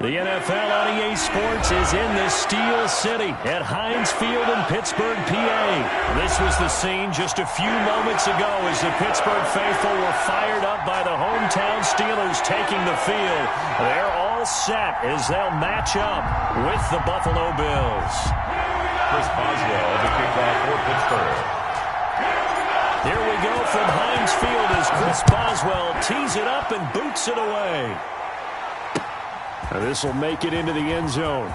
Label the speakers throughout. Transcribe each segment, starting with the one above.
Speaker 1: The NFL on EA Sports is in the Steel City at Heinz Field in Pittsburgh, PA. This was the scene just a few moments ago as the Pittsburgh faithful were fired up by the hometown Steelers taking the field. They're all set as they'll match up with the Buffalo Bills.
Speaker 2: Chris Boswell, the kickoff for Pittsburgh.
Speaker 1: Here we go from Heinz Field as Chris Boswell tees it up and boots it away. This will make it into the end zone.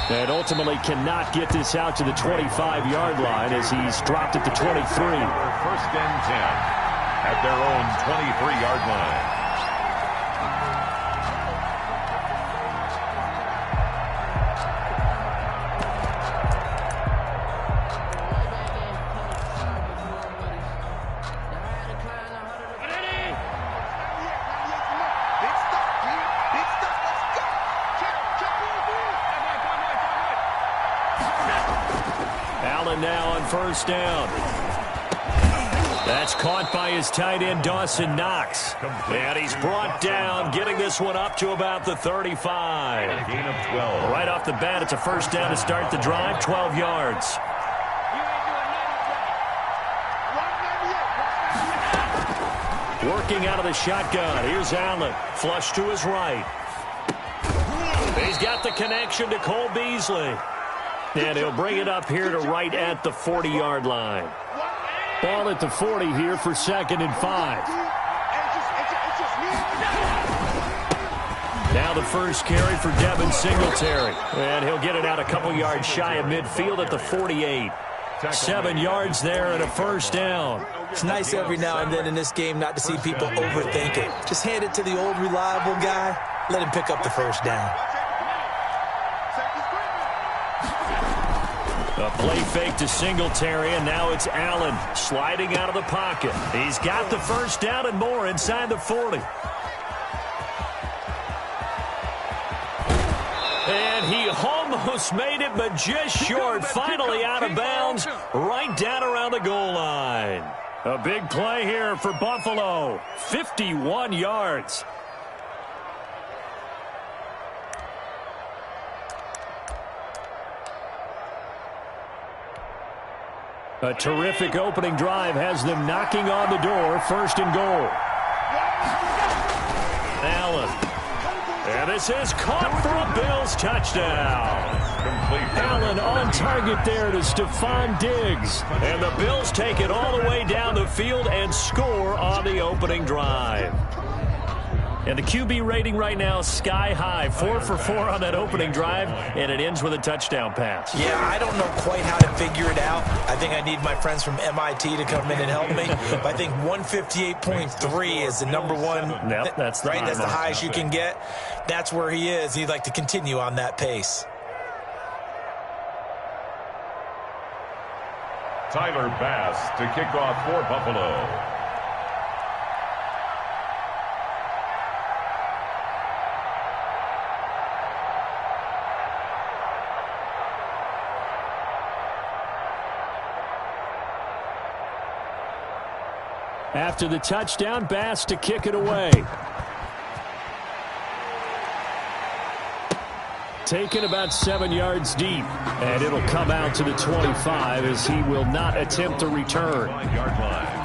Speaker 1: And ultimately cannot get this out to the 25-yard line as he's dropped at the 23.
Speaker 2: First and 10 at their own 23-yard line.
Speaker 1: Now on first down. That's caught by his tight end, Dawson Knox. And he's brought down, getting this one up to about the 35.
Speaker 2: Gain of 12.
Speaker 1: Right off the bat, it's a first down to start the drive, 12 yards. Working out of the shotgun. Here's Allen. Flush to his right. He's got the connection to Cole Beasley. And he'll bring it up here to right at the 40-yard line. Ball at the 40 here for 2nd and 5. Now the first carry for Devin Singletary. And he'll get it out a couple yards shy of midfield at the 48. 7 yards there and a first down.
Speaker 3: It's nice every now and then in this game not to see people overthink it. Just hand it to the old reliable guy. Let him pick up the first down.
Speaker 1: A play fake to Singletary, and now it's Allen sliding out of the pocket. He's got the first down and more inside the 40. And he almost made it, but just short. Finally out of bounds, right down around the goal line. A big play here for Buffalo. 51 yards. A terrific opening drive has them knocking on the door. 1st and goal. Allen. And this is caught for a Bills touchdown. Allen on target there to Stephon Diggs. And the Bills take it all the way down the field and score on the opening drive. And the QB rating right now sky high. 4 for 4 on that opening drive, and it ends with a touchdown pass.
Speaker 3: Yeah, I don't know quite how to figure it out. I think I need my friends from MIT to come in and help me. But I think 158.3 is the number one.
Speaker 1: Yep, that's the
Speaker 3: right. That's the highest you can get. That's where he is. He'd like to continue on that pace.
Speaker 2: Tyler Bass to kick off for Buffalo.
Speaker 1: After the touchdown, Bass to kick it away. Taken about 7 yards deep. And it'll come out to the 25 as he will not attempt to return.
Speaker 2: 5-yard line.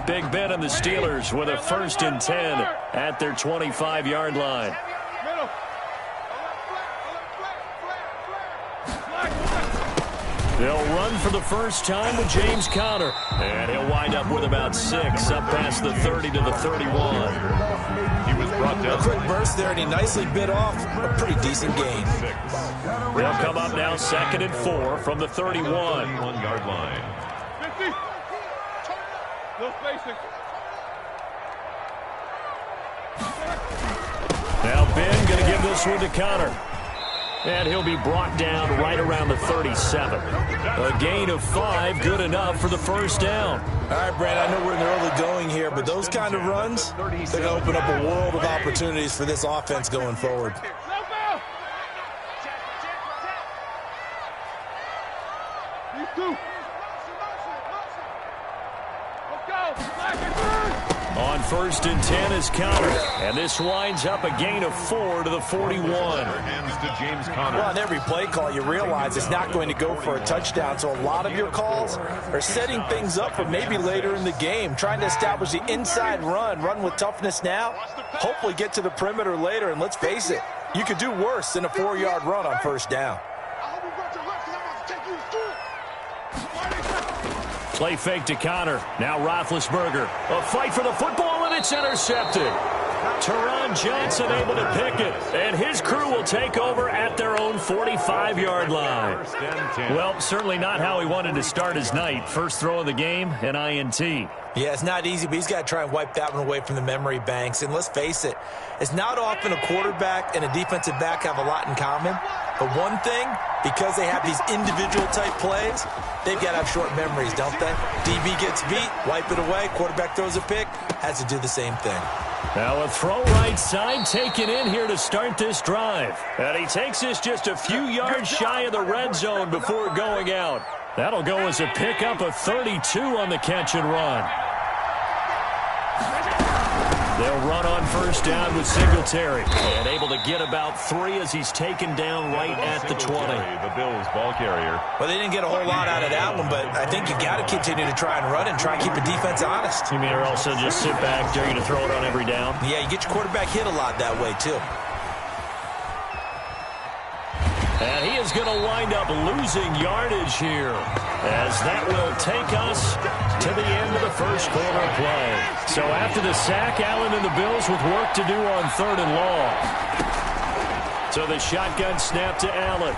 Speaker 1: Big Ben and the Steelers with a 1st and 10 at their 25-yard line. They'll run for the first time with James Conner. And he'll wind up with about 6 up past the 30 to the 31.
Speaker 2: He was brought down.
Speaker 3: A quick burst there, and he nicely bit off a pretty decent gain.
Speaker 1: They'll come up now 2nd and 4 from the 31.
Speaker 2: 31-yard line.
Speaker 1: Now Ben going to give this one to Conner. And he'll be brought down right around the 37. A gain of 5, good enough for the first down.
Speaker 3: All right, Brandon, I know we're in the early going here, but those kind of runs, they're going to open up a world of opportunities for this offense going forward.
Speaker 1: On 1st and 10 is counter, and this winds up a gain of 4 to the 41.
Speaker 3: Well, on every play call, you realize it's not going to go for a touchdown, so a lot of your calls are setting things up for maybe later in the game, trying to establish the inside run with toughness now, hopefully get to the perimeter later, and let's face it, you could do worse than a 4-yard run on 1st down.
Speaker 1: Play fake to Connor. Now Roethlisberger. A fight for the football, and it's intercepted. Teron Johnson able to pick it, and his crew will take over at their own 45-yard line. Well, certainly not how he wanted to start his night. First throw of the game, an INT.
Speaker 3: Yeah, it's not easy, but he's got to try and wipe that one away from the memory banks. And let's face it, it's not often a quarterback and a defensive back have a lot in common. But one thing, because they have these individual type plays, they've got to have short memories, don't they? DB gets beat, wipe it away, quarterback throws a pick, has to do the same thing.
Speaker 1: Now a throw right side taken in here to start this drive. And he takes this just a few yards shy of the red zone before going out. That'll go as a pickup of 32 on the catch and run. They'll run on 1st down with Singletary. And able to get about 3 as he's taken down right at the 20.
Speaker 2: The Bills ball carrier.
Speaker 3: Well, they didn't get a whole lot out of that one, but I think you got to continue to try and run and try and keep the defense honest.
Speaker 1: You mean or also just sit back, dare you to throw it on every down?
Speaker 3: Yeah, you get your quarterback hit a lot that way, too.
Speaker 1: And he is going to wind up losing yardage here, as that will take us to the end of the first quarter play. So after the sack, Allen and the Bills with work to do on 3rd and long. So the shotgun snap to Allen.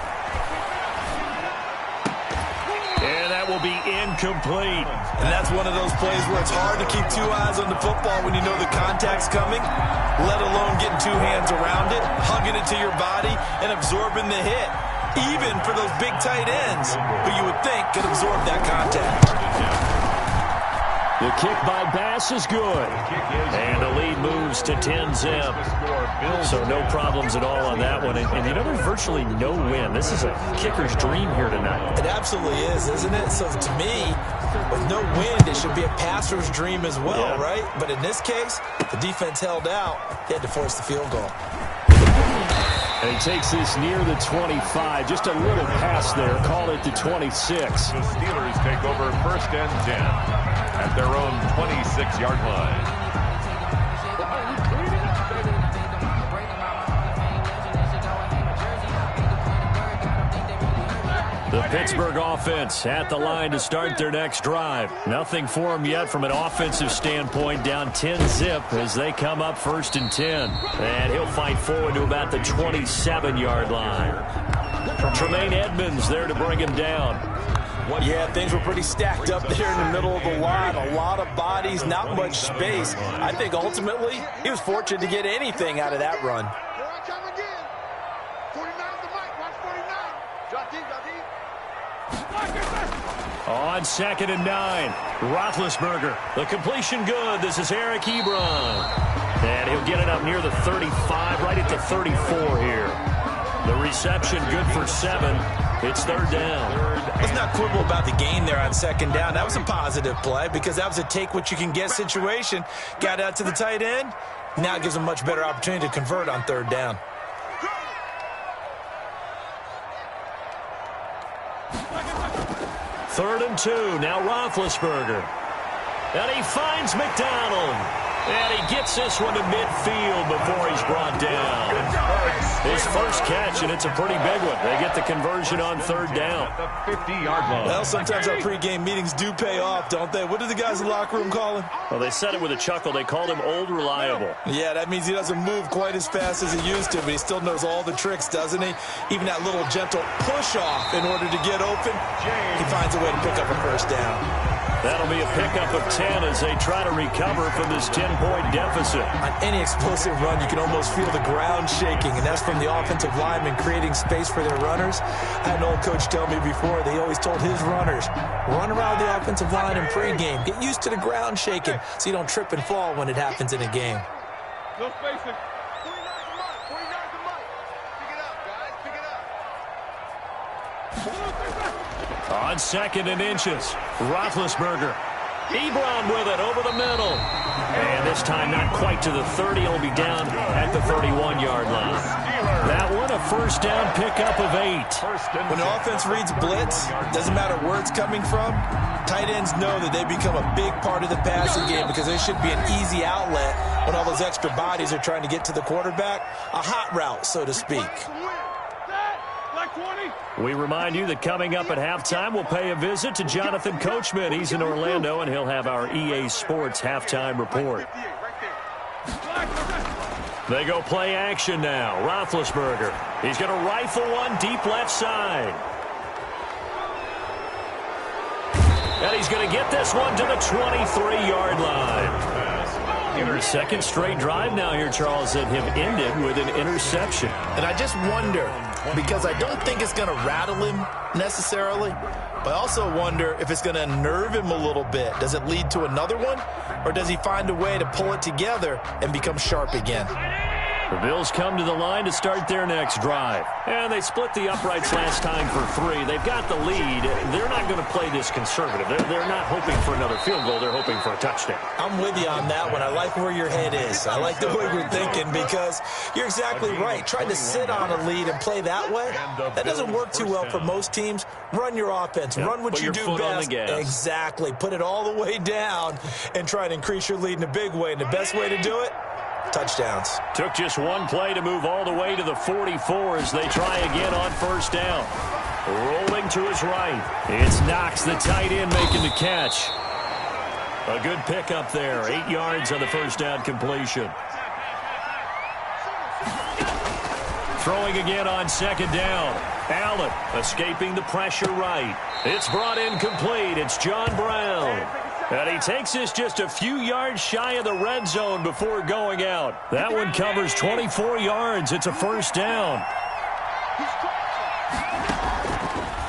Speaker 1: And that will be incomplete.
Speaker 3: And that's one of those plays where it's hard to keep 2 eyes on the football when you know the contact's coming, let alone getting 2 hands around it, hugging it to your body, and absorbing the hit. Even for those big tight ends, who you would think could absorb that contact.
Speaker 1: The kick by Bass is good. And the lead moves to 10-zip. So no problems at all on that one. And you know, there's virtually no win. This is a kicker's dream here tonight.
Speaker 3: It absolutely is, isn't it? So to me, with no wind, it should be a passer's dream as well, right? But in this case, the defense held out. They had to force the field goal.
Speaker 1: And he takes this near the 25. Just a little pass there. Call it the 26.
Speaker 2: The Steelers take over 1st and 10 at their own 26-yard line.
Speaker 1: The Pittsburgh offense at the line to start their next drive. Nothing for them yet from an offensive standpoint, down 10-zip as they come up 1st and 10. And he'll fight forward to about the 27-yard line. Tremaine Edmonds there to bring him down.
Speaker 3: Yeah, things were pretty stacked up there in the middle of the line. A lot of bodies, not much space. I think ultimately he was fortunate to get anything out of that run.
Speaker 1: On 2nd and 9, Roethlisberger. The completion good. This is Eric Ebron. And he'll get it up near the 35, right at the 34 here. The reception good for 7. It's 3rd down.
Speaker 3: Let's not quibble about the gain there on 2nd down. That was a positive play because that was a take-what-you-can-get situation. Got out to the tight end. Now it gives them a much better opportunity to convert on 3rd down.
Speaker 1: Third and 2. Now Roethlisberger. And he finds McDonald. And he gets this one to midfield before he's brought down. His first catch, and it's a pretty big one. They get the conversion on 3rd down.
Speaker 2: The 50-yard line.
Speaker 3: Well, sometimes our pregame meetings do pay off, don't they? What do the guys in the locker room call him?
Speaker 1: Well, they said it with a chuckle. They called him Old Reliable.
Speaker 3: Yeah, that means he doesn't move quite as fast as he used to, but he still knows all the tricks, doesn't he? Even that little gentle push-off in order to get open, he finds a way to pick up a 1st down.
Speaker 1: That'll be a pickup of 10 as they try to recover from this 10-point deficit.
Speaker 3: On any explosive run, you can almost feel the ground shaking, and that's from the offensive linemen creating space for their runners. I had an old coach tell me before, they always told his runners, run around the offensive line in pregame. Get used to the ground shaking so you don't trip and fall when it happens in a game.
Speaker 4: No spacing. 49 the mic. Pick it up, guys. Pick it up.
Speaker 1: On 2nd and inches, Roethlisberger. Ebron with it over the middle. And this time not quite to the 30. He'll be down at the 31-yard line. That one a first down pickup of 8.
Speaker 3: When the offense reads blitz, doesn't matter where it's coming from, tight ends know that they become a big part of the passing game because there should be an easy outlet when all those extra bodies are trying to get to the quarterback. A hot route, so to speak.
Speaker 1: We remind you that coming up at halftime, we'll pay a visit to Jonathan Coachman. He's in Orlando, and he'll have our EA Sports halftime report. They go play action now. Roethlisberger. He's going to rifle one deep left side. And he's going to get this one to the 23-yard line. Second straight drive now here, Charles, that have ended with an interception.
Speaker 3: And I just wonder, because I don't think it's going to rattle him necessarily, but I also wonder if it's going to unnerve him a little bit. Does it lead to another one, or does he find a way to pull it together and become sharp again?
Speaker 1: The Bills come to the line to start their next drive. And they split the uprights last time for 3. They've got the lead. They're not going to play this conservative. They're not hoping for another field goal. They're hoping for a touchdown.
Speaker 3: I'm with you on that one. I like where your head is. I like the way you're thinking because you're exactly right. Trying to sit on a lead and play that way, that doesn't work too well for most teams. Run your offense. Run what you do best. Exactly. Put it all the way down and try and increase your lead in a big way. And the best way to do it, touchdowns.
Speaker 1: Took just one play to move all the way to the 44 as they try again on first down. Rolling to his right. It's Knox, the tight end, making the catch. A good pickup there. 8 yards on the first down completion. Throwing again on second down. Allen escaping the pressure right. It's brought in complete. It's John Brown. And he takes this just a few yards shy of the red zone before going out. That one covers 24 yards. It's a first down.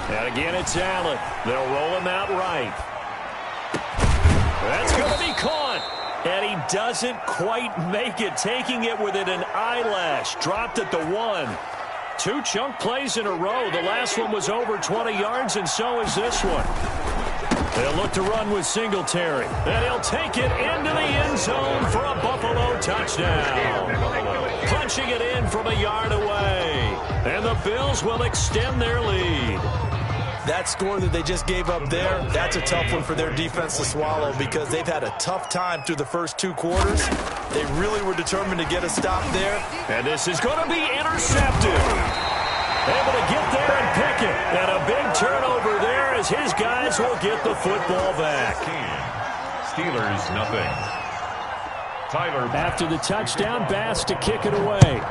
Speaker 1: And again, it's Allen. They'll roll him out right. That's going to be caught. And he doesn't quite make it, taking it within an eyelash. Dropped at the 1. 2 chunk plays in a row. The last one was over 20 yards, and so is this one. They'll look to run with Singletary. And he'll take it into the end zone for a Buffalo touchdown. Punching it in from a yard away. And the Bills will extend their lead. That score that they just gave up there, that's a tough one for their defense to swallow because they've had a tough time through the first 2 quarters. They really were determined to get a stop there. And this is going to be intercepted. Able to get there and pick it. And a big turnover there as his guys will get the football back.
Speaker 2: Steelers, nothing. Tyler.
Speaker 1: After the touchdown, Bass to kick it away.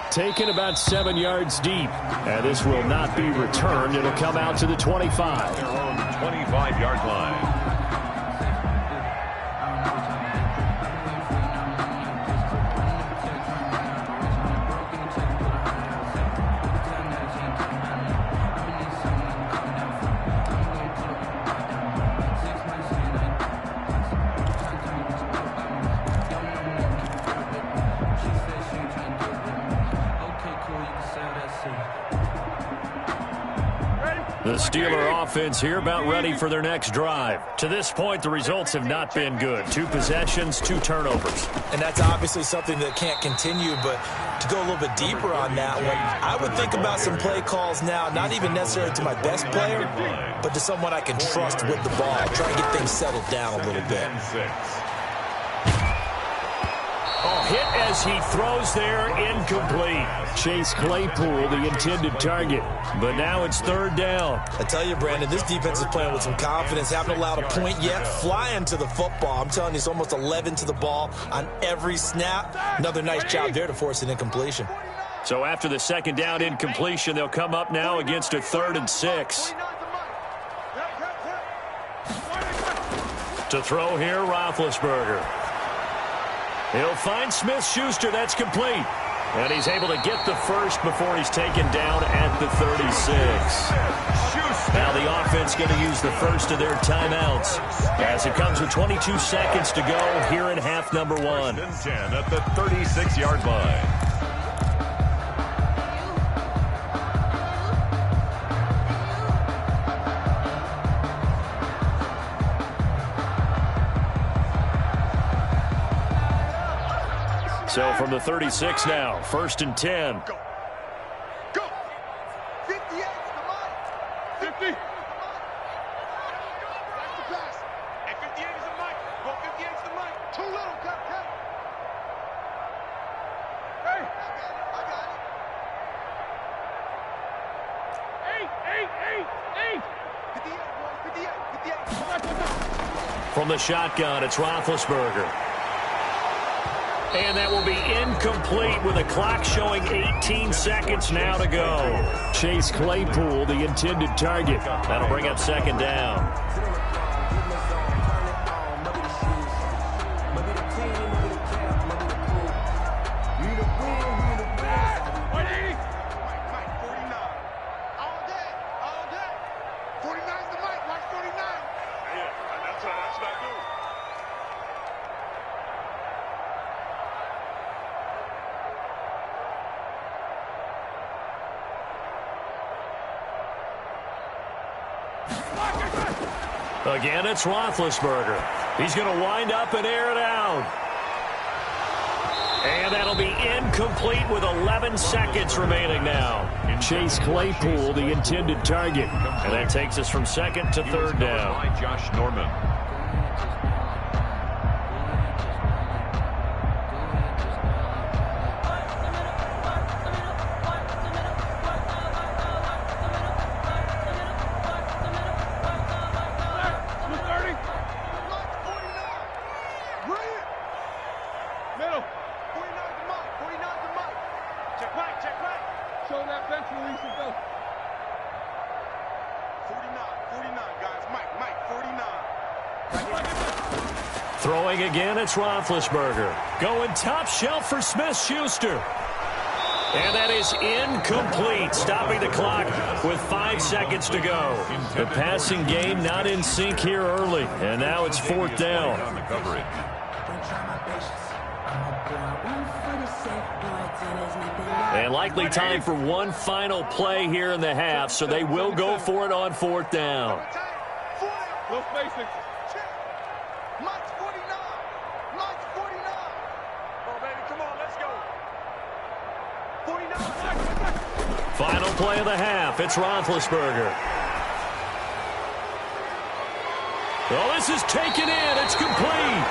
Speaker 1: Taken about 7 yards deep. And this will not be returned. It'll come out to the 25.
Speaker 2: Their own 25-yard line.
Speaker 1: The Steeler offense here about ready for their next drive. To this point, the results have not been good. 2 possessions, 2 turnovers.
Speaker 3: And that's obviously something that can't continue, but to go a little bit deeper on that one, I would think about some play calls now, not even necessarily to my best player, but to someone I can trust with the ball. Try to get things settled down a little bit.
Speaker 1: Oh, hit as he throws there, incomplete. Chase Claypool, the intended target. But now it's 3rd down.
Speaker 3: I tell you, Brandon, this defense is playing with some confidence. Haven't allowed a point yet. Flying to the football. I'm telling you, it's almost 11 to the ball on every snap. Another nice job there to force an incompletion.
Speaker 1: So after the second down incompletion, they'll come up now against a 3rd and 6. To throw here, Roethlisberger. He'll find Smith-Schuster. That's complete. And he's able to get the first before he's taken down at the 36. Now the offense going to use the first of their timeouts as it comes with 22 seconds to go here in half number 1.
Speaker 2: 10 at the 36-yard line.
Speaker 1: So from the 36 now, 1st and 10.
Speaker 4: Go. 58 to the line. 50. That's the pass. And 58 is the mic. Go 58 is the mic. Too little, cut. Hey. I got it. 58.
Speaker 1: From the shotgun, it's Roethlisberger. And that will be incomplete with a clock showing 18 seconds now to go. Chase Claypool, the intended target. That'll bring up 2nd down. Again, it's Roethlisberger. He's going to wind up and air it out. And that'll be incomplete with 11 seconds remaining now. Chase Claypool, the intended target. And that takes us from 2nd to 3rd down.
Speaker 2: By Josh Norman.
Speaker 1: Throwing again, it's Roethlisberger. Going top shelf for Smith-Schuster. And that is incomplete, stopping the clock with 5 seconds to go. The passing game not in sync here early, and now it's 4th down.
Speaker 2: On the coverage.
Speaker 1: And likely time for one final play here in the half, so they will go for it on 4th down.
Speaker 4: No spacing. Mike's 49. Mike's 49. Come on, baby. Come on. Let's go. 49.
Speaker 1: Final play of the half. It's Roethlisberger. Well, this is taken in. It's complete.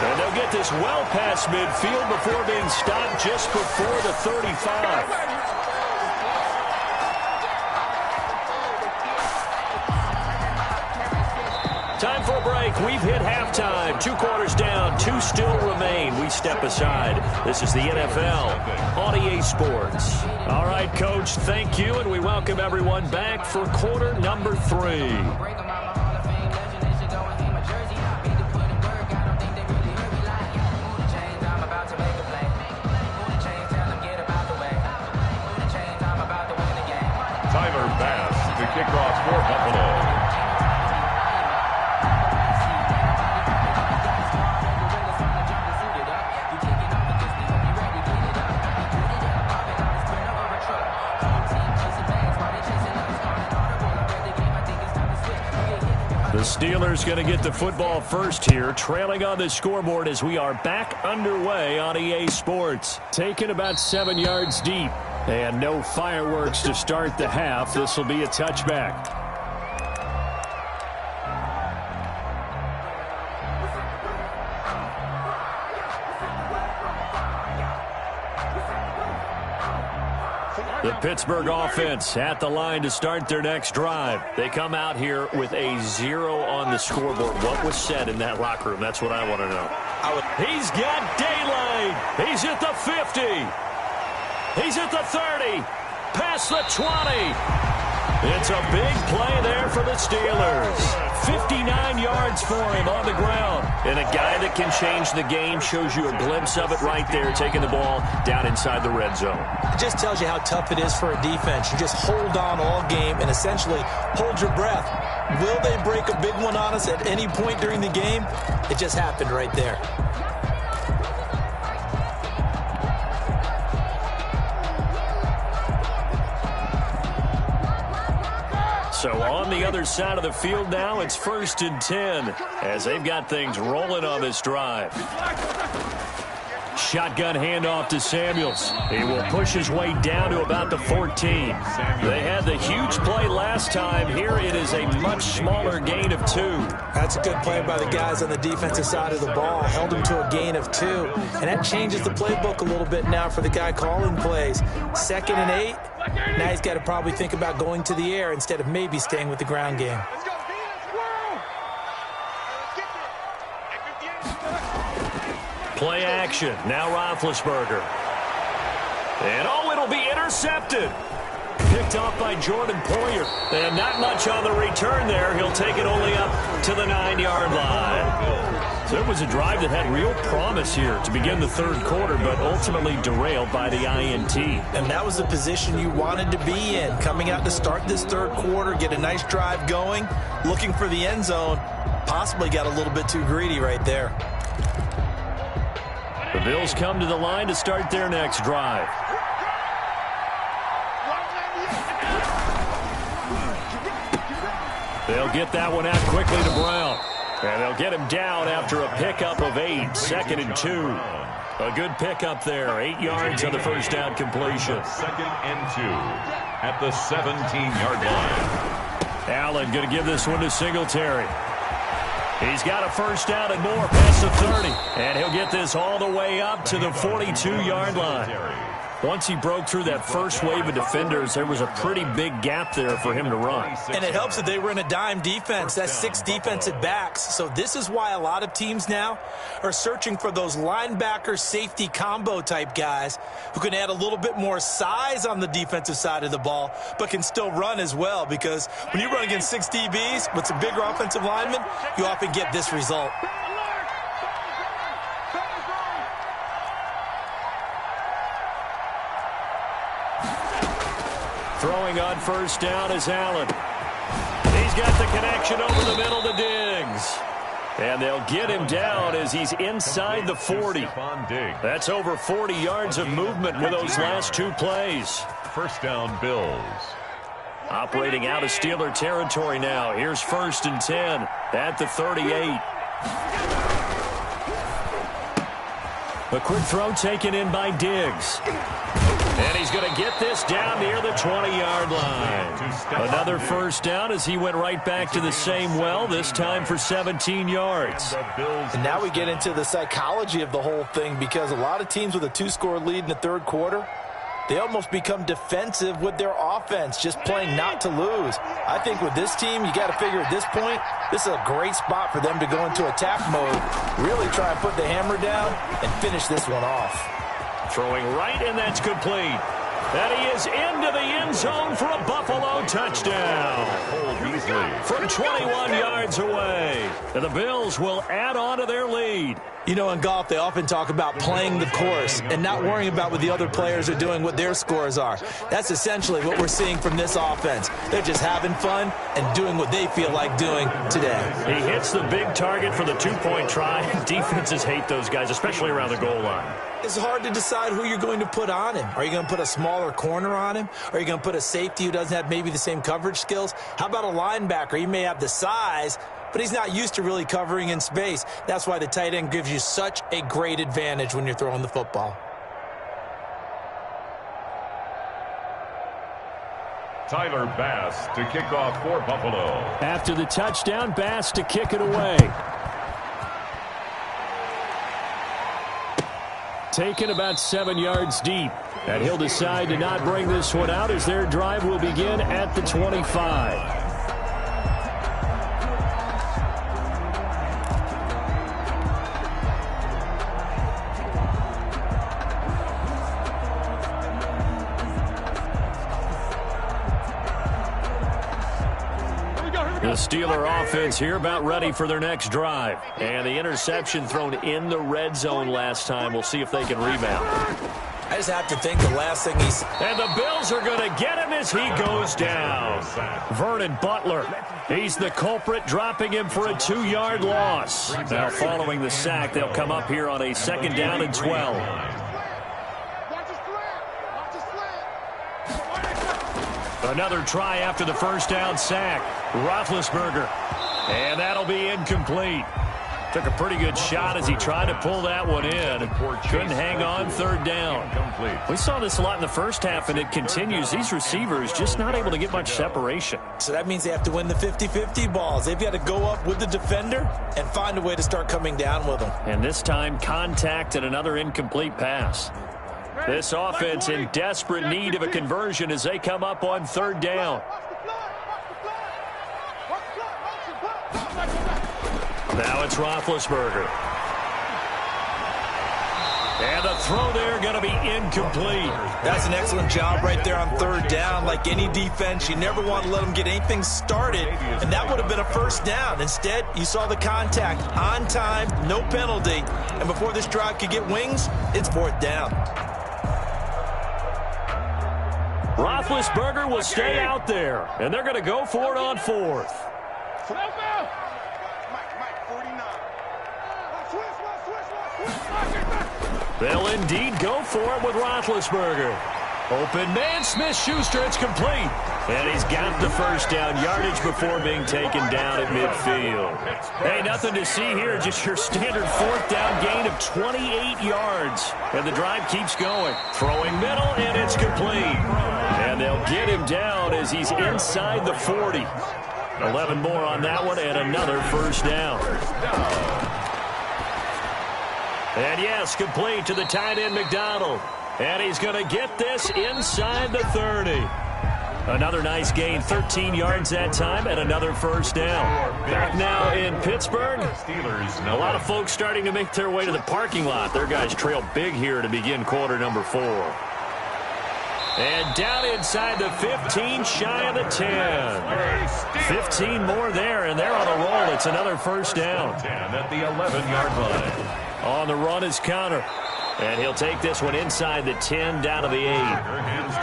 Speaker 1: And they'll get this well past midfield before being stopped just before the 35. Time for a break. We've hit halftime. 2 quarters down. 2 still remain. We step aside. This is the NFL on EA Sports. All right, Coach, thank you, and we welcome everyone back for quarter number 3.
Speaker 2: The kickoff for Buffalo.
Speaker 1: The Steelers going to get the football first here, trailing on the scoreboard as we are back underway on EA Sports. Taken about 7 yards deep. And no fireworks to start the half. This will be a touchback. The Pittsburgh offense at the line to start their next drive. They come out here with a 0 on the scoreboard. What was said in that locker room? That's what I want to know. He's got daylight. He's at the 50. He's at the 30. Past the 20. It's a big play there for the Steelers. 59 yards for him on the ground. And a guy that can change the game, shows you a glimpse of it right there, taking the ball down inside the red zone.
Speaker 3: It just tells you how tough it is for a defense. You just hold on all game and essentially hold your breath. Will they break a big one on us at any point during the game? It just happened right there.
Speaker 1: So on the other side of the field now, it's 1st and 10 as they've got things rolling on this drive. Shotgun handoff to Samuels. He will push his way down to about the 14. They had the huge play last time. Here it is a much smaller gain of 2.
Speaker 3: That's a good play by the guys on the defensive side of the ball. Held him to a gain of 2. And that changes the playbook a little bit now for the guy calling plays. 2nd and 8. Now he's got to probably think about going to the air instead of maybe staying with the ground game.
Speaker 1: Play action. Now Roethlisberger. And it'll be intercepted. Picked off by Jordan Poyer. And not much on the return there. He'll take it only up to the 9-yard line. So it was a drive that had real promise here to begin the third quarter, but ultimately derailed by the INT.
Speaker 3: And that was the position you wanted to be in. Coming out to start this third quarter, get a nice drive going, looking for the end zone. Possibly got a little bit too greedy right there.
Speaker 1: The Bills come to the line to start their next drive. They'll get that one out quickly to Brown. And they'll get him down after a pickup of 8, 2nd and 2. A good pickup there, 8 yards on the first down completion.
Speaker 2: 2nd and 2 at the 17-yard line.
Speaker 1: Allen going to give this one to Singletary. He's got a first down and more past the 30. And he'll get this all the way up to the 42-yard line. Once he broke through that first wave of defenders, there was a pretty big gap there for him to run.
Speaker 3: And it helps that they run a dime defense. That's 6 defensive backs. So this is why a lot of teams now are searching for those linebacker safety combo type guys who can add a little bit more size on the defensive side of the ball, but can still run as well. Because when you run against 6 DBs with some bigger offensive linemen, you often get this result.
Speaker 1: Throwing on first down is Allen. He's got the connection over the middle to Diggs. And they'll get him down as he's inside the 40. That's over 40 yards of movement with those last 2 plays.
Speaker 2: First down, Bills.
Speaker 1: Operating out of Steeler territory now. Here's 1st and 10 at the 38. A quick throw taken in by Diggs. And he's going to get this down near the 20-yard line. Another first down as he went right back to the same well, this time for 17 yards.
Speaker 3: And now we get into the psychology of the whole thing, because a lot of teams with a 2-score lead in the third quarter, they almost become defensive with their offense, just playing not to lose. I think with this team, you got to figure at this point, this is a great spot for them to go into attack mode, really try and put the hammer down and finish this one off.
Speaker 1: Throwing right, and that's complete. And he is into the end zone for a Buffalo touchdown. From 21 yards away. And the Bills will add on to their lead.
Speaker 3: You know, in golf, they often talk about playing the course and not worrying about what the other players are doing, what their scores are. That's essentially what we're seeing from this offense. They're just having fun and doing what they feel like doing today.
Speaker 1: He hits the big target for the 2-point try. Defenses hate those guys, especially around the goal line.
Speaker 3: It's hard to decide who you're going to put on him. Are you going to put a smaller corner on him? Are you going to put a safety who doesn't have maybe the same coverage skills? How about a linebacker? He may have the size, but he's not used to really covering in space. That's why the tight end gives you such a great advantage when you're throwing the football.
Speaker 2: Tyler Bass to kick off for Buffalo.
Speaker 1: After the touchdown, Bass to kick it away. Taken about 7 yards deep. And he'll decide to not bring this one out as their drive will begin at the 25. The Steeler offense here about ready for their next drive. And the interception thrown in the red zone last time. We'll see if they can rebound.
Speaker 3: I just have to think the last thing he's...
Speaker 1: And the Bills are going to get him as he goes down. Vernon Butler, he's the culprit, dropping him for a 2-yard loss. Now following the sack, they'll come up here on a 2nd down and 12. Another try after the 1st down sack. Roethlisberger. And that'll be incomplete. Took a pretty good shot as he tried to pull that one in. Couldn't hang on 3rd down. We saw this a lot in the first half, and it continues. These receivers just not able to get much separation.
Speaker 3: So that means they have to win the 50-50 balls. They've got to go up with the defender and find a way to start coming down with them.
Speaker 1: And this time, contact and another incomplete pass. This offense in desperate need of a conversion as they come up on 3rd down. Now it's Roethlisberger. And the throw there going to be incomplete.
Speaker 3: That's an excellent job right there on 3rd down. Like any defense, you never want to let them get anything started, and that would have been a 1st down. Instead, you saw the contact on time, no penalty, and before this drive could get wings, it's 4th down.
Speaker 1: Roethlisberger will stay out there, and they're going to go for it on 4th. They'll indeed go for it with Roethlisberger. Open man, Smith-Schuster, it's complete. And he's got the 1st down yardage before being taken down at midfield. Hey, nothing to see here, just your standard 4th down gain of 28 yards. And the drive keeps going. Throwing middle, and it's complete. And they'll get him down as he's inside the 40. 11 more on that one, and another 1st down. And yes, complete to the tight end McDonald. And he's going to get this inside the 30. Another nice gain, 13 yards that time, and another 1st down. Back now in Pittsburgh. A lot of folks starting to make their way to the parking lot. Their guys trail big here to begin quarter number 4. And down inside the 15, shy of the 10. 15 more there, and they're on a roll. It's another 1st down.
Speaker 2: At the 11-yard line.
Speaker 1: On the run is Connor. And he'll take this one inside the 10, down to the 8.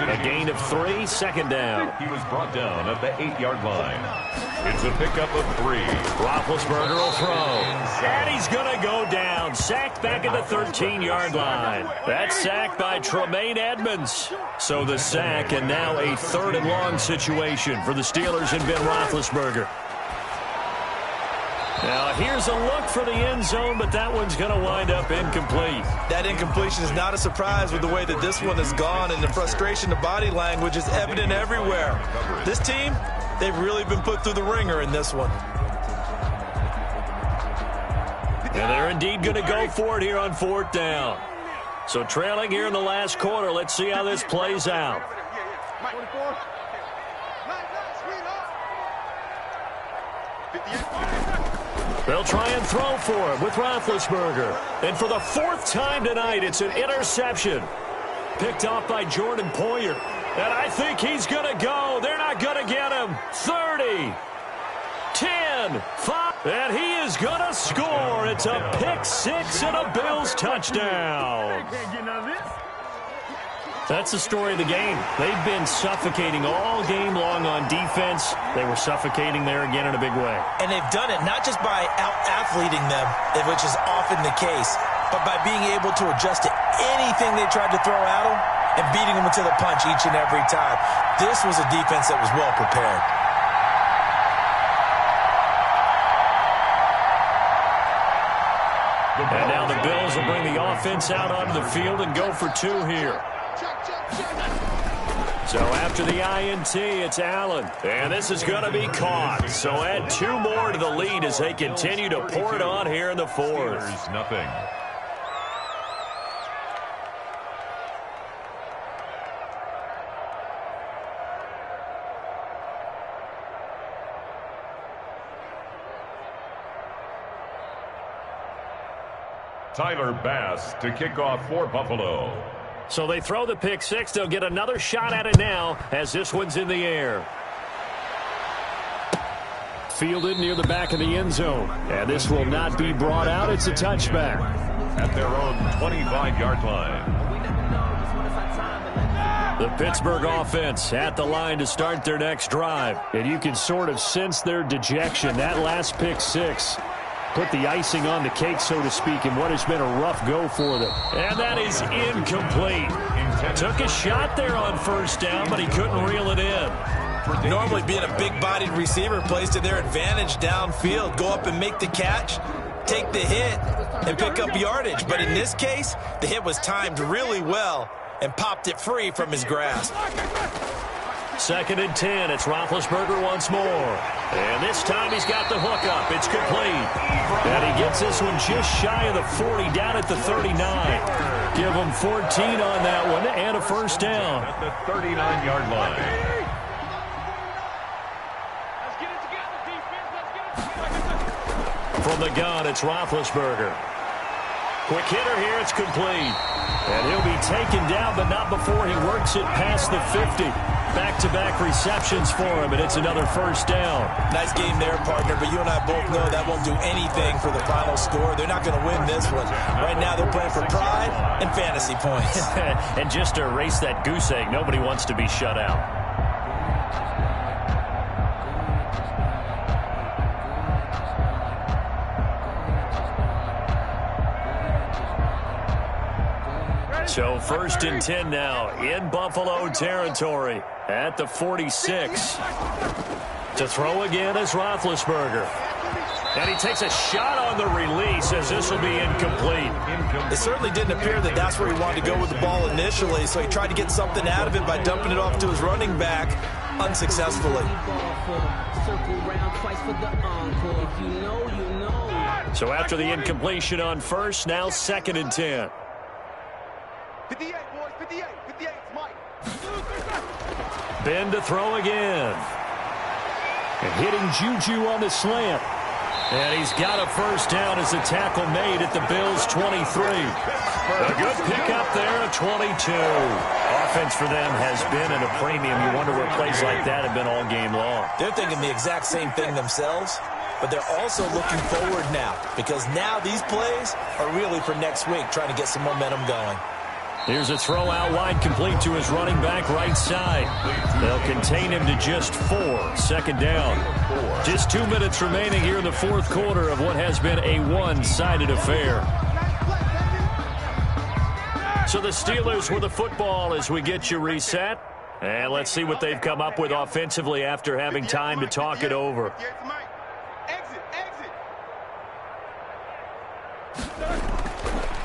Speaker 1: A gain of 3, 2nd down.
Speaker 2: He was brought down at the 8-yard line. It's a pickup of 3.
Speaker 1: Roethlisberger will throw. And he's going to go down. Sacked back at the 13-yard line. That's sacked by Tremaine Edmonds. So the sack, and now a 3rd and long situation for the Steelers and Ben Roethlisberger. Now, here's a look for the end zone, but that one's going to wind up incomplete.
Speaker 3: That incompletion is not a surprise with the way that this one has gone, and the frustration, the body language is evident everywhere. This team, they've really been put through the ringer in this one.
Speaker 1: And they're indeed going to go for it here on 4th down. So trailing here in the last quarter, let's see how this plays out. They'll try and throw for it with Roethlisberger. And for the 4th time tonight, it's an interception. Picked off by Jordan Poyer. And I think he's going to go. They're not going to get him. 30, 10, 5. And he is going to score. It's a pick 6 and a Bills touchdown. That's the story of the game. They've been suffocating all game long on defense. They were suffocating there again in a big way.
Speaker 3: And they've done it not just by out-athleting them, which is often the case, but by being able to adjust to anything they tried to throw at them and beating them to the punch each and every time. This was a defense that was well prepared.
Speaker 1: And now the Bills will bring the offense out onto the field and go for 2 here. So after the INT, it's Allen. And this is going to be caught. So add 2 more to the lead as they continue to pour it on here in the 4th.
Speaker 2: Nothing. Tyler Bass to kick off for Buffalo.
Speaker 1: So they throw the pick 6. They'll get another shot at it now as this one's in the air. fielded near the back of the end zone. And this will not be brought out. It's a touchback.
Speaker 2: At their own 25-yard line.
Speaker 1: The Pittsburgh offense at the line to start their next drive. And you can sort of sense their dejection. That last pick six put the icing on the cake, so to speak, in what has been a rough go for them. And that is incomplete. Took a shot there on first down, but he couldn't reel it in.
Speaker 3: Normally being a big-bodied receiver plays to their advantage downfield. Go up and make the catch, take the hit, and pick up yardage. But in this case, the hit was timed really well and popped it free from his grasp.
Speaker 1: 2nd and 10. It's Roethlisberger once more. And this time he's got the hook up. It's complete. And he gets this one just shy of the 40, down at the 39. Give him 14 on that one and a first down.
Speaker 2: At the 39-yard line.
Speaker 1: From the gun, it's Roethlisberger. Quick hitter here, it's complete. And he'll be taken down, but not before he works it past the 50. Back-to-back receptions for him, and it's another first down.
Speaker 3: Nice game there, partner, but you and I both know that won't do anything for the final score. They're not going to win this one. Right now they're playing for pride and fantasy points.
Speaker 1: And just to erase that goose egg, nobody wants to be shut out. So 1st and 10 now in Buffalo territory at the 46. To throw again is Roethlisberger. And he takes a shot on the release as this will be incomplete.
Speaker 3: It certainly didn't appear that that's where he wanted to go with the ball initially, so he tried to get something out of it by dumping it off to his running back unsuccessfully.
Speaker 1: So after the incompletion on first, now 2nd and 10.
Speaker 4: 58, boys, 58, 58, Mike.
Speaker 1: Ben to throw again. And hitting Juju on the slant. And he's got a first down as a tackle made at the Bills' 23. A good pickup there at 22. Offense for them has been at a premium. You wonder where plays like that have been all game long.
Speaker 3: They're thinking the exact same thing themselves, but they're also looking forward now, because now these plays are really for next week, trying to get some momentum going.
Speaker 1: Here's a throw out wide, complete to his running back right side. They'll contain him to just 4. 2nd down. Just 2 minutes remaining here in the 4th quarter of what has been a one-sided affair. So the Steelers with the football as we get you reset. And let's see what they've come up with offensively after having time to talk it over.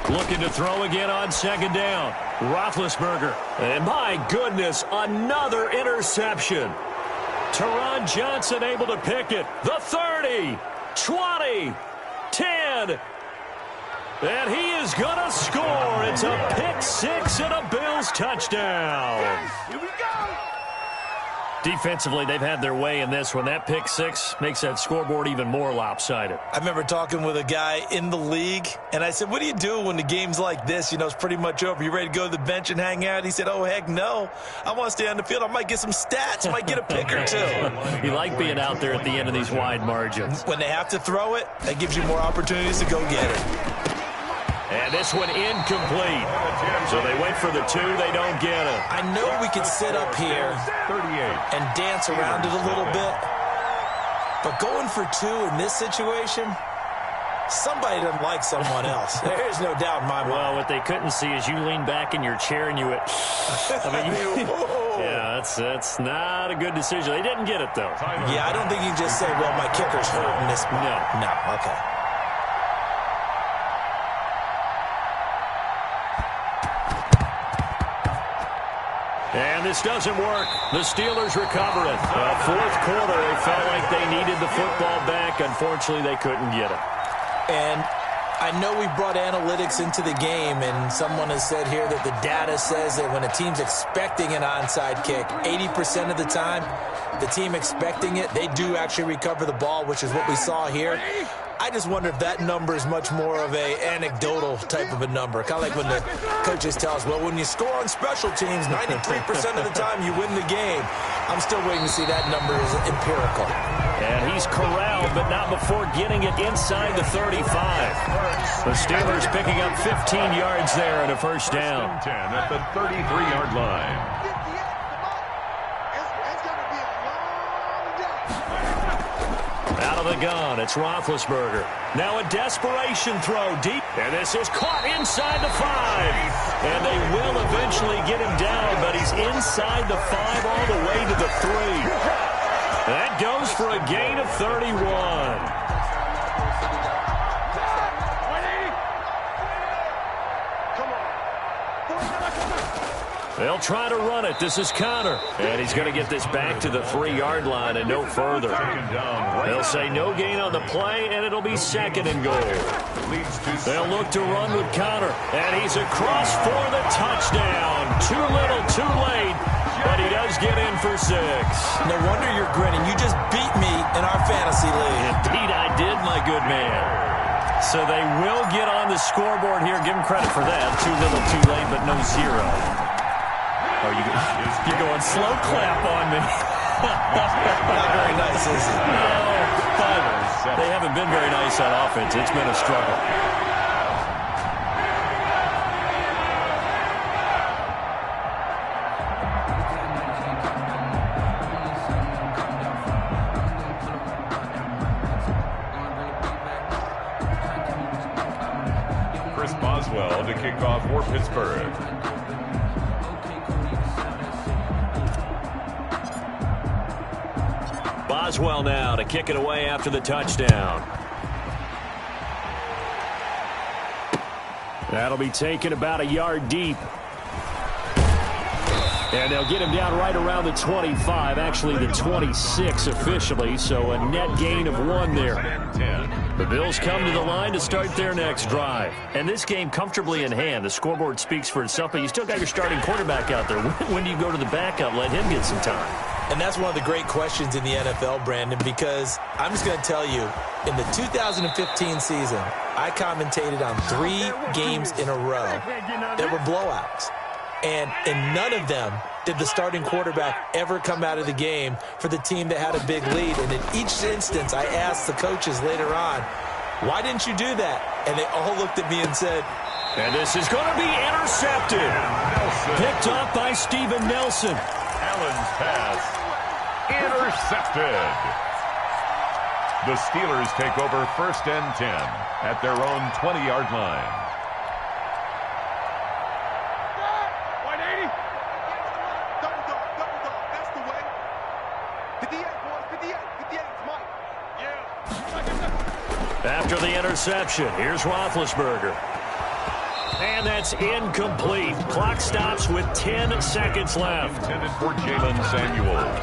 Speaker 1: Looking to throw again on 2nd down. Roethlisberger. And my goodness, another interception. Teron Johnson able to pick it. The 30, 20, 10. And he is going to score. It's a pick six and a Bills touchdown.
Speaker 4: Here we go.
Speaker 1: Defensively, they've had their way in this one. That pick six makes that scoreboard even more lopsided.
Speaker 3: I remember talking with a guy in the league, and I said, what do you do when the game's like this? You know, it's pretty much over. You ready to go to the bench and hang out? He said, oh, heck no. I want to stay on the field. I might get some stats. I might get a pick or two.
Speaker 1: You like being out there at the end of these wide margins.
Speaker 3: When they have to throw it, that gives you more opportunities to go get it.
Speaker 1: And this one incomplete. So they wait for the 2. They don't get it.
Speaker 3: I know we could sit up here and dance around it a little bit, but going for 2 in this situation, somebody doesn't like someone else. There's no doubt in my mind.
Speaker 1: Well, what they couldn't see is you lean back in your chair and you went, yeah, that's not a good decision. They didn't get it, though.
Speaker 3: Yeah, I don't think you can just say, well, my kicker's hurting this spot. No, okay.
Speaker 1: And this doesn't work. The Steelers recover it. 4th quarter, they felt like they needed the football back. Unfortunately, they couldn't get it.
Speaker 3: And I know we brought analytics into the game, and someone has said here that the data says that when a team's expecting an onside kick, 80% of the time, the team expecting it, they do actually recover the ball, which is what we saw here. I just wonder if that number is much more of a anecdotal type of a number. Kind of like when the coaches tell us, well, when you score on special teams, 93% of the time you win the game. I'm still waiting to see that number is empirical.
Speaker 1: And he's corralled, but not before getting it inside the 35. The Steelers picking up 15 yards there and a first down.
Speaker 2: 10 at the 33-yard line.
Speaker 1: Out of the gun, it's Roethlisberger. Now a desperation throw deep. And this is caught inside the 5. And they will eventually get him down, but he's inside the 5 all the way to the 3. That goes for a gain of 31. They'll try to run it. This is Connor. And he's going to get this back to the 3-yard line and no further. They'll say no gain on the play, and it'll be 2nd and goal. They'll look to run with Connor. And he's across for the touchdown. Too little, too late. But he does get in for 6.
Speaker 3: No wonder you're grinning. You just beat me in our fantasy league.
Speaker 1: Indeed, I did, my good man. So they will get on the scoreboard here. Give him credit for that. Too little, too late, but no 0. Oh, you're going slow clap on me.
Speaker 3: Not very nice, is it?
Speaker 1: No, but they haven't been very nice on offense. It's been a struggle.
Speaker 2: Chris Boswell to kick off for Pittsburgh.
Speaker 1: Boswell now to kick it away after the touchdown. That'll be taken about a yard deep. And they'll get him down right around the 25, actually the 26 officially, so a net gain of 1 there. The Bills come to the line to start their next drive. And this game comfortably in hand. The scoreboard speaks for itself, but you still got your starting quarterback out there. When do you go to the backup? Let him get some time.
Speaker 3: And that's one of the great questions in the NFL, Brandon, because I'm just going to tell you, in the 2015 season, I commentated on 3 games in a row that were blowouts. And in none of them did the starting quarterback ever come out of the game for the team that had a big lead. And in each instance, I asked the coaches later on, why didn't you do that? And they all looked at me and said,
Speaker 1: and this is going to be intercepted. Picked off by Steven Nelson.
Speaker 2: Allen's pass intercepted. The Steelers take over 1st and 10 at their own 20-yard line.
Speaker 1: After the interception, here's Roethlisberger. And that's incomplete. Clock stops with 10 seconds left.
Speaker 2: Intended for Jalen Samuels.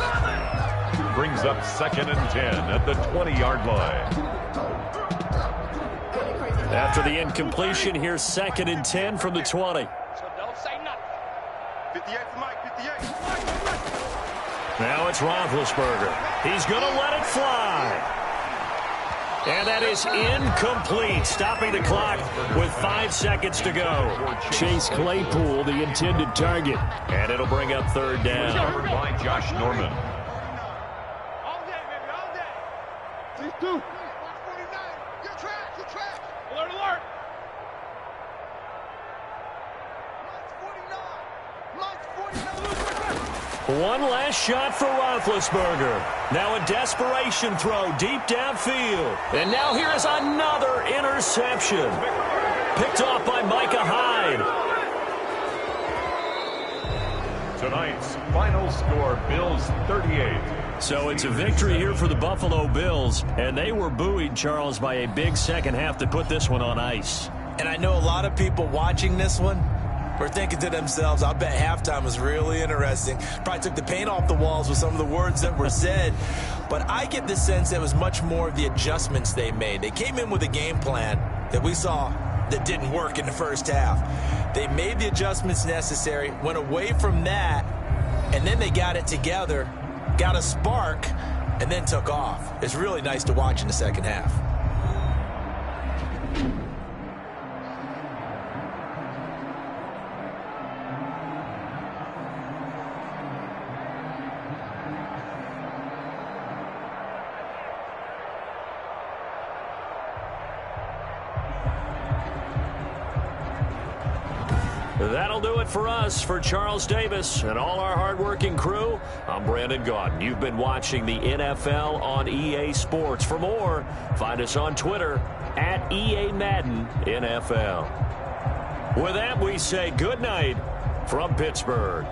Speaker 2: Brings up 2nd and 10 at the 20-yard line.
Speaker 1: After the incompletion, here's 2nd and 10 from the 20.
Speaker 4: So don't say nothing. 58 for Mike, 58.
Speaker 1: Now it's Roethlisberger. He's going to let it fly. And that is incomplete, stopping the clock with 5 seconds to go. Chase Claypool, the intended target. And it'll bring up 3rd down.
Speaker 2: Covered by Josh Norman.
Speaker 4: All day, baby, all day. Please do. 149. You're trash, you're trash. Alert, alert. Mike's 49. Mike's 49.
Speaker 1: One last shot for Roethlisberger. Now a desperation throw deep downfield. And now here is another interception. Picked off by Micah Hyde.
Speaker 2: Tonight's final score, Bills 38.
Speaker 1: So it's a victory here for the Buffalo Bills. And they were buoyed, Charles, by a big second half to put this one on ice.
Speaker 3: and I know a lot of people watching this one were thinking to themselves, I bet halftime was really interesting. Probably took the paint off the walls with some of the words that were said. But I get the sense that it was much more of the adjustments they made. They came in with a game plan that we saw that didn't work in the first half. They made the adjustments necessary, went away from that, and then they got it together, got a spark, and then took off. It's really nice to watch in the second half.
Speaker 1: That'll do it for us. For Charles Davis and all our hardworking crew, I'm Brandon Gaudin. You've been watching the NFL on EA Sports. For more, find us on Twitter at EA Madden NFL. With that, we say good night from Pittsburgh.